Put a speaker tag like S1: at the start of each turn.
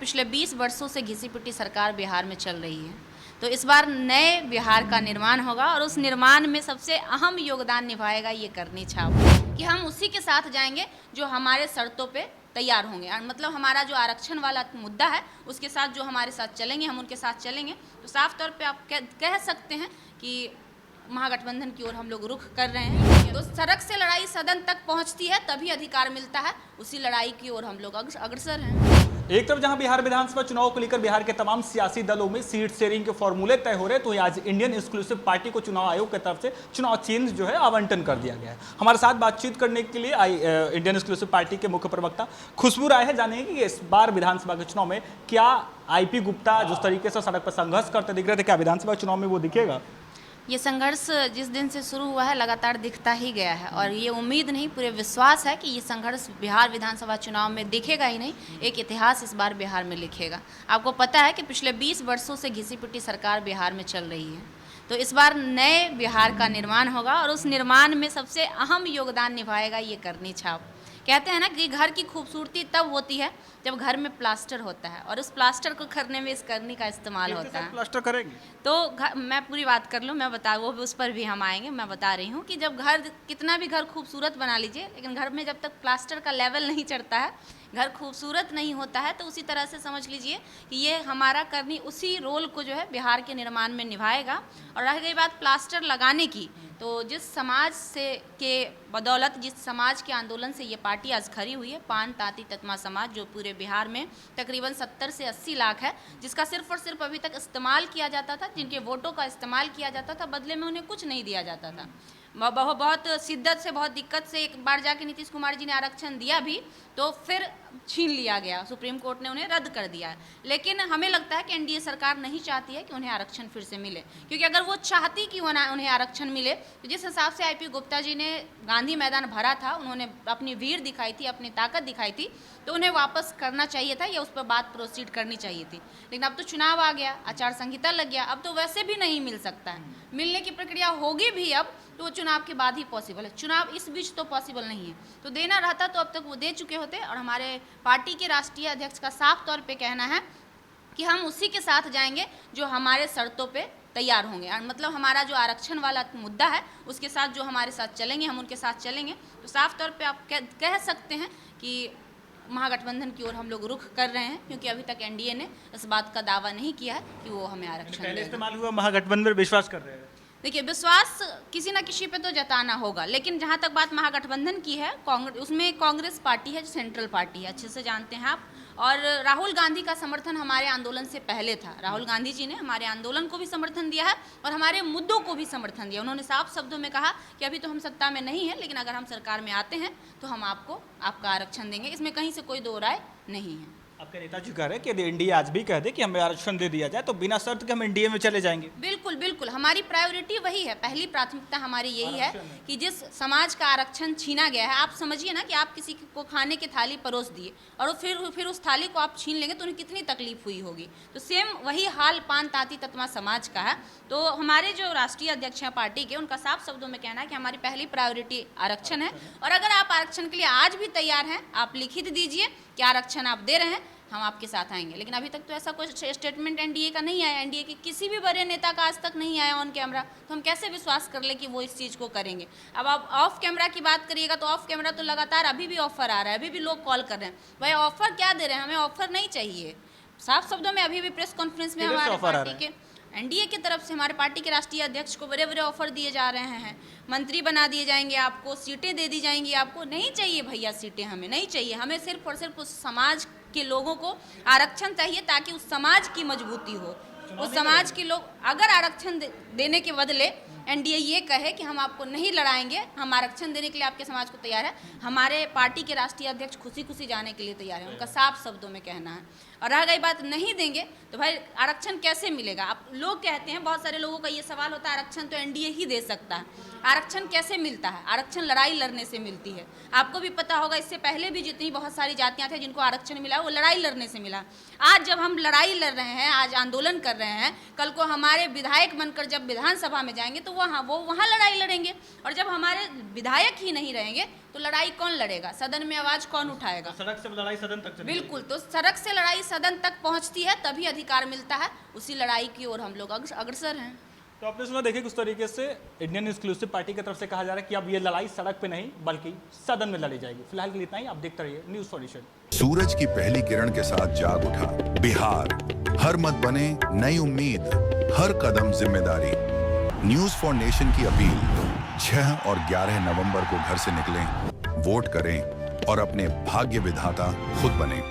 S1: पिछले 20 वर्षों से घिसी-पिटी सरकार बिहार में चल रही है। तो इस बार नए बिहार का निर्माण होगा और उस निर्माण में सबसे अहम योगदान निभाएगा ये करनी छाप, कि हम उसी के साथ जाएंगे जो हमारे शर्तों पे तैयार होंगे। मतलब हमारा जो आरक्षण वाला मुद्दा है उसके साथ जो हमारे साथ चलेंगे, हम उनके साथ चलेंगे। तो साफ तौर पे आप कह सकते हैं कि महागठबंधन की ओर हम लोग रुख कर रहे हैं। तो सड़क से लड़ाई सदन तक पहुंचती है तभी अधिकार मिलता है, उसी लड़ाई की ओर हम लोग अग्रसर हैं।
S2: एक तरफ जहां बिहार विधानसभा चुनाव को लेकर बिहार के तमाम सियासी दलों में सीट शेयरिंग के फॉर्मूले तय हो रहे, तो आज इंडियन एक्सक्लूसिव पार्टी को चुनाव आयोग की तरफ से चुनाव चिन्ह जो है आवंटन कर दिया गया है। हमारे साथ बातचीत करने के लिए इंडियन एक्सक्लूसिव पार्टी के मुख्य प्रवक्ता खुशबू राय है। जानेंगे कि इस बार विधानसभा के चुनाव में क्या IP गुप्ता जिस तरीके से सड़क पर संघर्ष करते दिख रहे थे, क्या विधानसभा चुनाव में वो दिखेगा?
S1: ये संघर्ष जिस दिन से शुरू हुआ है लगातार दिखता ही गया है और ये उम्मीद नहीं पूरे विश्वास है कि ये संघर्ष बिहार विधानसभा चुनाव में दिखेगा ही नहीं, एक इतिहास इस बार बिहार में लिखेगा। आपको पता है कि पिछले 20 वर्षों से घिसी-पिटी सरकार बिहार में चल रही है। तो इस बार नए बिहार का निर्माण होगा और उस निर्माण में सबसे अहम योगदान निभाएगा ये करनी छाप। कहते हैं ना कि घर की खूबसूरती तब होती है जब घर में प्लास्टर होता है और उस प्लास्टर को करने में इस करनी का इस्तेमाल होता है।
S2: प्लास्टर करेंगे
S1: तो मैं पूरी बात कर लूँ, मैं बता वो उस पर भी हम आएंगे। मैं बता रही हूँ कि जब घर कितना भी घर खूबसूरत बना लीजिए, लेकिन घर में जब तक प्लास्टर का लेवल नहीं चढ़ता है, घर खूबसूरत नहीं होता है, तो उसी तरह से समझ लीजिए कि ये हमारा करनी उसी रोल को जो है बिहार के निर्माण में निभाएगा। और रह गई बात प्लास्टर लगाने की, तो जिस समाज से के बदौलत, जिस समाज के आंदोलन से ये पार्टी आज खड़ी हुई है, पान ताती ततमा समाज, जो पूरे बिहार में तकरीबन 70 से 80 लाख है, जिसका सिर्फ और सिर्फ अभी तक इस्तेमाल किया जाता था, जिनके वोटों का इस्तेमाल किया जाता था, बदले में उन्हें कुछ नहीं दिया जाता था। बहुत शिद्दत से, बहुत दिक्कत से एक बार जाके नीतीश कुमार जी ने आरक्षण दिया भी, तो फिर छीन लिया गया, सुप्रीम कोर्ट ने उन्हें रद्द कर दिया है। लेकिन हमें लगता है कि NDA सरकार नहीं चाहती है कि उन्हें आरक्षण फिर से मिले, क्योंकि अगर वो चाहती कि उन्हें आरक्षण मिले तो जिस हिसाब से IP गुप्ता जी ने गांधी मैदान भरा था, उन्होंने अपनी वीर दिखाई थी, अपनी ताकत दिखाई थी, तो उन्हें वापस करना चाहिए था या उस पर बात प्रोसीड करनी चाहिए थी। लेकिन अब तो चुनाव आ गया, आचार संहिता लग गया, अब तो वैसे भी नहीं मिल सकता है। मिलने की प्रक्रिया होगी भी अब तो वो चुनाव के बाद ही पॉसिबल है, चुनाव इस बीच तो पॉसिबल नहीं है। तो देना रहता तो अब तक वो दे चुके होते। और हमारे पार्टी के राष्ट्रीय अध्यक्ष का साफ तौर पे कहना है कि हम उसी के साथ जाएंगे जो हमारे शर्तों पे तैयार होंगे। मतलब हमारा जो आरक्षण वाला मुद्दा है उसके साथ जो हमारे साथ चलेंगे, हम उनके साथ चलेंगे। तो साफ तौर पे आप कह सकते हैं कि महागठबंधन की ओर हम लोग रुख कर रहे हैं, क्योंकि अभी तक NDA ने इस बात का दावा नहीं किया है कि वो हमें आरक्षण देगा।
S2: इस्तेमाल हुआ महागठबंधन पर विश्वास कर रहे हैं।
S1: देखिए, विश्वास किसी ना किसी पे तो जताना होगा, लेकिन जहाँ तक बात महागठबंधन की है, उसमें कांग्रेस पार्टी है जो सेंट्रल पार्टी है, अच्छे से जानते हैं आप। और राहुल गांधी का समर्थन हमारे आंदोलन से पहले था। राहुल गांधी जी ने हमारे आंदोलन को भी समर्थन दिया है और हमारे मुद्दों को भी समर्थन दिया। उन्होंने साफ शब्दों में कहा कि अभी तो हम सत्ता में नहीं है, लेकिन अगर हम सरकार में आते हैं तो हम आपको आपका आरक्षण देंगे। इसमें कहीं से कोई दो राय नहीं है।
S2: आपके नेताजी कह रहे हैं कि यदि NDA आज भी कह दे कि हमें आरक्षण दे दिया जाए तो बिना शर्त के हम NDA में चले जाएंगे।
S1: बिल्कुल बिल्कुल, हमारी प्रायोरिटी वही है, पहली प्राथमिकता हमारी यही है कि जिस समाज का आरक्षण छीना गया है, आप समझिए ना कि आप किसी को खाने की थाली परोस दिए और फिर उस थाली को आप छीन लेंगे तो उन्हें कितनी तकलीफ हुई होगी। तो सेम वही हाल पान ताती ततमा समाज का है। तो हमारे जो राष्ट्रीय अध्यक्ष हैं पार्टी के, उनका साफ शब्दों में कहना है कि हमारी पहली प्रायोरिटी आरक्षण है। और अगर आप आरक्षण के लिए आज भी तैयार हैं, आप लिखित दीजिए कि आरक्षण आप दे रहे हैं, हम आपके साथ आएंगे। लेकिन अभी तक तो ऐसा कोई स्टेटमेंट NDA का नहीं आया, NDA के किसी भी बड़े नेता का आज तक नहीं आया ऑन कैमरा, तो हम कैसे विश्वास कर ले कि वो इस चीज़ को करेंगे। अब आप ऑफ कैमरा की बात करिएगा तो ऑफ कैमरा तो लगातार अभी भी ऑफर आ रहा है, अभी भी लोग कॉल कर रहे हैं। भाई ऑफर क्या दे रहे हैं, हमें ऑफर नहीं चाहिए। साफ शब्दों में अभी भी प्रेस कॉन्फ्रेंस में हमारे पार्टी के NDA की तरफ से हमारे पार्टी के राष्ट्रीय अध्यक्ष को बड़े बड़े ऑफर दिए जा रहे हैं, मंत्री बना दिए जाएंगे आपको, सीटें दे दी जाएंगी आपको। नहीं चाहिए भैया सीटें, हमें नहीं चाहिए। हमें सिर्फ और सिर्फ उस समाज के लोगों को आरक्षण चाहिए ताकि उस समाज की मजबूती हो। उस समाज के लोग अगर आरक्षण देने के बदले NDA ये कहे कि हम आपको नहीं लड़ाएंगे, हम आरक्षण देने के लिए आपके समाज को तैयार है, हमारे पार्टी के राष्ट्रीय अध्यक्ष खुशी खुशी जाने के लिए तैयार है, उनका साफ शब्दों में कहना है। और रह गई बात नहीं देंगे तो भाई आरक्षण कैसे मिलेगा। आप लोग कहते हैं, बहुत सारे लोगों का ये सवाल होता है आरक्षण तो NDA ही दे सकता है, आरक्षण कैसे मिलता है। आरक्षण लड़ाई लड़ने से मिलती है। आपको भी पता होगा, इससे पहले भी जितनी बहुत सारी जातियां थे जिनको आरक्षण मिला वो लड़ाई लड़ने से मिला। आज जब हम लड़ाई लड़ रहे हैं, आज आंदोलन कर रहे हैं, कल को हमारे विधायक बनकर जब विधानसभा में जाएंगे तो वो वहाँ लड़ाई लड़ेंगे। और जब हमारे विधायक ही नहीं रहेंगे तो लड़ाई कौन लड़ेगा, सदन में आवाज कौन उठाएगा?
S2: सड़क से लड़ाई सदन तक चली।
S1: बिल्कुल, तो सड़क से लड़ाई सदन तक पहुंचती है, तभी अधिकार मिलता है, उसी लड़ाई की ओर हम लोग अग्रसर हैं।
S2: तो आपने सुना, देखिए किस तरीके से इंडियन एक्सक्लूसिव पार्टी की तरफ से कहा जा रहा है कि अब ये लड़ाई सड़क पे नहीं बल्कि सदन में लड़ी जाएगी। फिलहाल के लिए इतना ही, आप देखते रहिए न्यूज़ फॉर नेशन।
S3: सूरज की पहली किरण के साथ जाग उठा बिहार, हर मत बने नई उम्मीद, हर कदम जिम्मेदारी। न्यूज़ फॉर नेशन की अपील, 6 और 11 नवंबर को घर से निकलें, वोट करें और अपने भाग्य विधाता खुद बने।